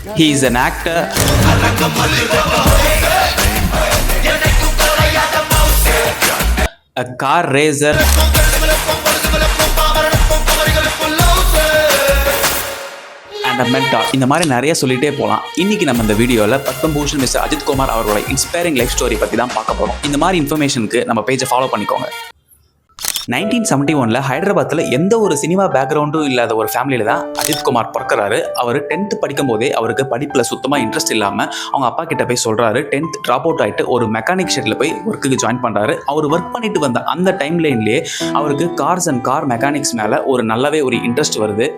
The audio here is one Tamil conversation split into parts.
He is an actor, a car racer, and a mentor. இந்த மாதிரி நிறைய சொல்லிட்டே போகலாம். இன்னைக்கு நம்ம இந்த வீடியோவில் பத்மபூஷன் மிஸ்டர் அஜித் குமார் அவர்களோட இன்ஸ்பைரிங் லைஃப் ஸ்டோரி பற்றி தான் பார்க்க போகிறோம். இந்த மாதிரி இன்ஃபர்மேஷனுக்கு நம்ம பேஜை ஃபாலோ பண்ணிக்கோங்க. 1971 ஹைதராபாத்தில் எந்த ஒரு சினிமா பேக்ரவுண்டும் இல்லாத ஒரு ஃபேமிலியில் தான் அஜித் குமார் பிறக்கிறாரு. அவர் 10th படிக்கும் போதே அவருக்கு படிப்பில் சுத்தமாக இன்ட்ரெஸ்ட் இல்லாமல் அவங்க அப்பா கிட்ட போய் சொல்கிறாரு. 10th ட்ராப் அவுட் ஆகிட்டு ஒரு மெக்கானிக் ஷெட்டில் போய் ஒர்க்குக்கு ஜாயின் பண்ணுறாரு. அவர் ஒர்க் பண்ணிட்டு வந்த அந்த டைம் லைன்லேயே அவருக்கு கார்ஸ் அண்ட் கார் மெக்கானிக்ஸ் மேலே ஒரு நல்லாவே ஒரு இன்ட்ரெஸ்ட் வருது.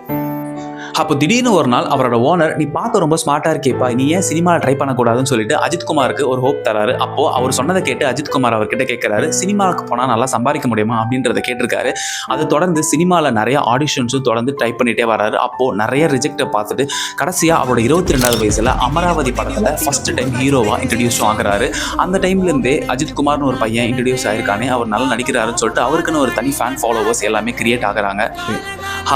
அப்போ திடீர்னு ஒரு நாள் அவரோட ஓனர், நீ பார்க்க ரொம்ப ஸ்மார்ட்டாக இருக்கேப்பா, நீ ஏன் சினிமாவில் ட்ரை பண்ணக்கூடாதுன்னு சொல்லிட்டு அஜித் குமாருக்கு ஒரு ஹோப் தராரு. அப்போது அவர் சொன்னதை கேட்டு அஜித் குமார் அவர்கிட்ட கேட்குறாரு, சினிமாவுக்கு போனால் நல்லா சம்பாதிக்க முடியுமா அப்படின்றத கேட்டிருக்காரு. அதை தொடர்ந்து சினிமாவில் நிறைய ஆடிஷன்ஸும் தொடர்ந்து ட்ரை பண்ணிகிட்டே வராரு. அப்போது நிறைய ரிஜெக்டை பார்த்துட்டு கடைசியாக அவரோட 22வது வயசில் அமராவதி படத்தில் ஃபஸ்ட்டு டைம் ஹீரோவாக இன்ட்ரடியூஸ் ஆகிறாரு. அந்த டைம்லேருந்தே அஜித் குமார்னு ஒரு பையன் இன்ட்ரடியூஸ் ஆகிருக்கானே, அவர் நல்லா நடிக்கிறாருன்னு சொல்லிட்டு அவருக்குன்னு ஒரு தனி ஃபேன் ஃபாலோவர்ஸ் எல்லாமே கிரியேட் ஆகுறாங்க.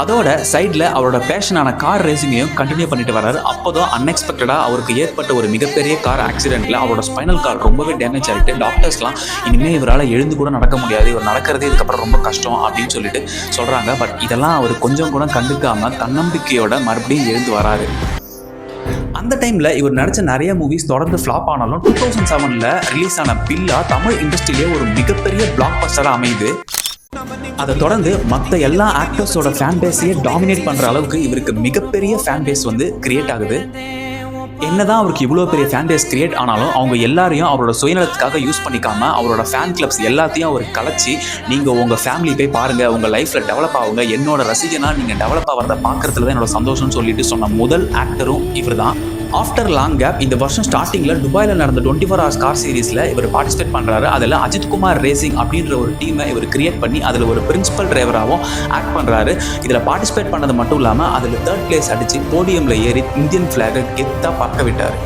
அதோட சைடில் அவரோட பேஷனான கார் ரேசிங்கையும் கண்டினியூ பண்ணிட்டு வராரு. அப்போதான் அன்எக்ஸ்பெக்டடாக அவருக்கு ஏற்பட்ட ஒரு மிகப்பெரிய கார் ஆக்சிடென்ட்டில் அவரோட ஸ்பைனல் கார்டு ரொம்பவே டேமேஜ் ஆகிட்டு டாக்டர்ஸ்லாம் இனிமேல் இவரால் எழுந்து கூட நடக்க முடியாது, இவர் நடக்கிறதே இதுக்கப்புறம் ரொம்ப கஷ்டம் அப்படின்னு சொல்லிட்டு சொல்கிறாங்க. பட் இதெல்லாம் அவர் கொஞ்சம் கூட கண்டுக்காமல் தன்னம்பிக்கையோட மறுபடியும் எழுந்து வராரு. அந்த டைமில் இவர் நடித்த நிறைய மூவிஸ் தொடர்ந்து ஃப்ளாப் ஆனாலும் 2007 ரிலீஸ் ஆன பில்லா தமிழ் இண்டஸ்ட்ரியிலே ஒரு மிகப்பெரிய பிளாக் பஸ்டராக அமையுது. அதை தொடர்ந்து மற்ற எல்லா ஆக்டர்ஸோட ஃபேன் பேஸையே டாமினேட் பண்ணுற அளவுக்கு இவருக்கு மிகப்பெரிய ஃபேன் பேஸ் கிரியேட் ஆகுது. என்னதான் அவருக்கு இவ்வளோ பெரிய ஃபேன் பேஸ் கிரியேட் ஆனாலும் அவங்க எல்லாரையும் அவரோட சுயநலத்துக்காக யூஸ் பண்ணிக்காமல் அவரோட ஃபேன் கிளப்ஸ் எல்லாத்தையும் அவர் கலைச்சி, நீங்கள் உங்கள் ஃபேமிலி போய் பாருங்கள், உங்கள் லைஃப்பில் டெவலப் ஆகுங்க, என்னோட ரசிகனா நீங்கள் டெவலப் ஆகிறத பார்க்குறதுல தான் என்னோட சந்தோஷம்னு சொல்லிட்டு சொன்ன முதல் ஆக்டரும் இவர் தான். ஆஃப்டர் லாங் கேப் இந்த வருஷம் ஸ்டார்டிங்கில் துபாயில் நடந்த 24 hours கார் சீரீஸில் இவர் பார்ட்டிசிபேட் பண்ணுறாரு. அதில் அஜித் குமார் ரேசிங் அப்படின்ற ஒரு டீமை இவர் கிரியேட் பண்ணி அதில் ஒரு பிரின்சிபல் டிரைவராகவும் ஆக்ட் பண்ணுறாரு. இதில் பார்ட்டிசிபேட் பண்ணது மட்டும் இல்லாமல் அதில் 3rd place அடித்து போடியமில் ஏறி இந்தியன் ஃப்ளாகை கெத்தாக பறக்க விட்டார்.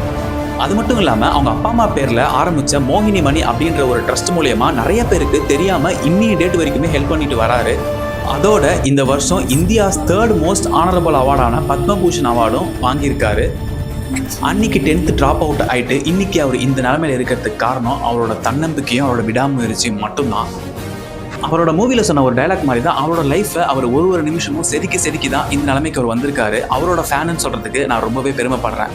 அது மட்டும் இல்லாமல் அவங்க அப்பா அம்மா பேரில் ஆரம்பித்த மோகினி மணி அப்படின்ற ஒரு ட்ரஸ்ட் மூலயமா நிறைய பேருக்கு தெரியாமல் இன்னி டேட் வரைக்குமே ஹெல்ப் பண்ணிட்டு வராரு. அதோட இந்த வருஷம் இந்தியாஸ் 3rd மோஸ்ட் ஆனரபிள் அவார்டான பத்மபூஷன் அவார்டும் வாங்கியிருக்காரு. அன்னைக்கு 10th ட்ராப் அவுட் ஆகிட்டு இன்னைக்கு அவர் இந்த நிலைமையில் இருக்கிறதுக்கு காரணம் அவரோட தன்னம்பிக்கையும் அவரோட விடாமுயற்சியும் மட்டும்தான். அவரோட மூவியில் சொன்ன ஒரு டைலாக் மாதிரி தான் அவரோட லைஃப்பை அவர் ஒரு நிமிஷமும் செதுக்கி தான் இந்த நிலைமைக்கு அவர் வந்திருக்காரு. அவரோட ஃபேனுன்னு சொல்கிறதுக்கு நான் ரொம்பவே பெருமைப்படுறேன்.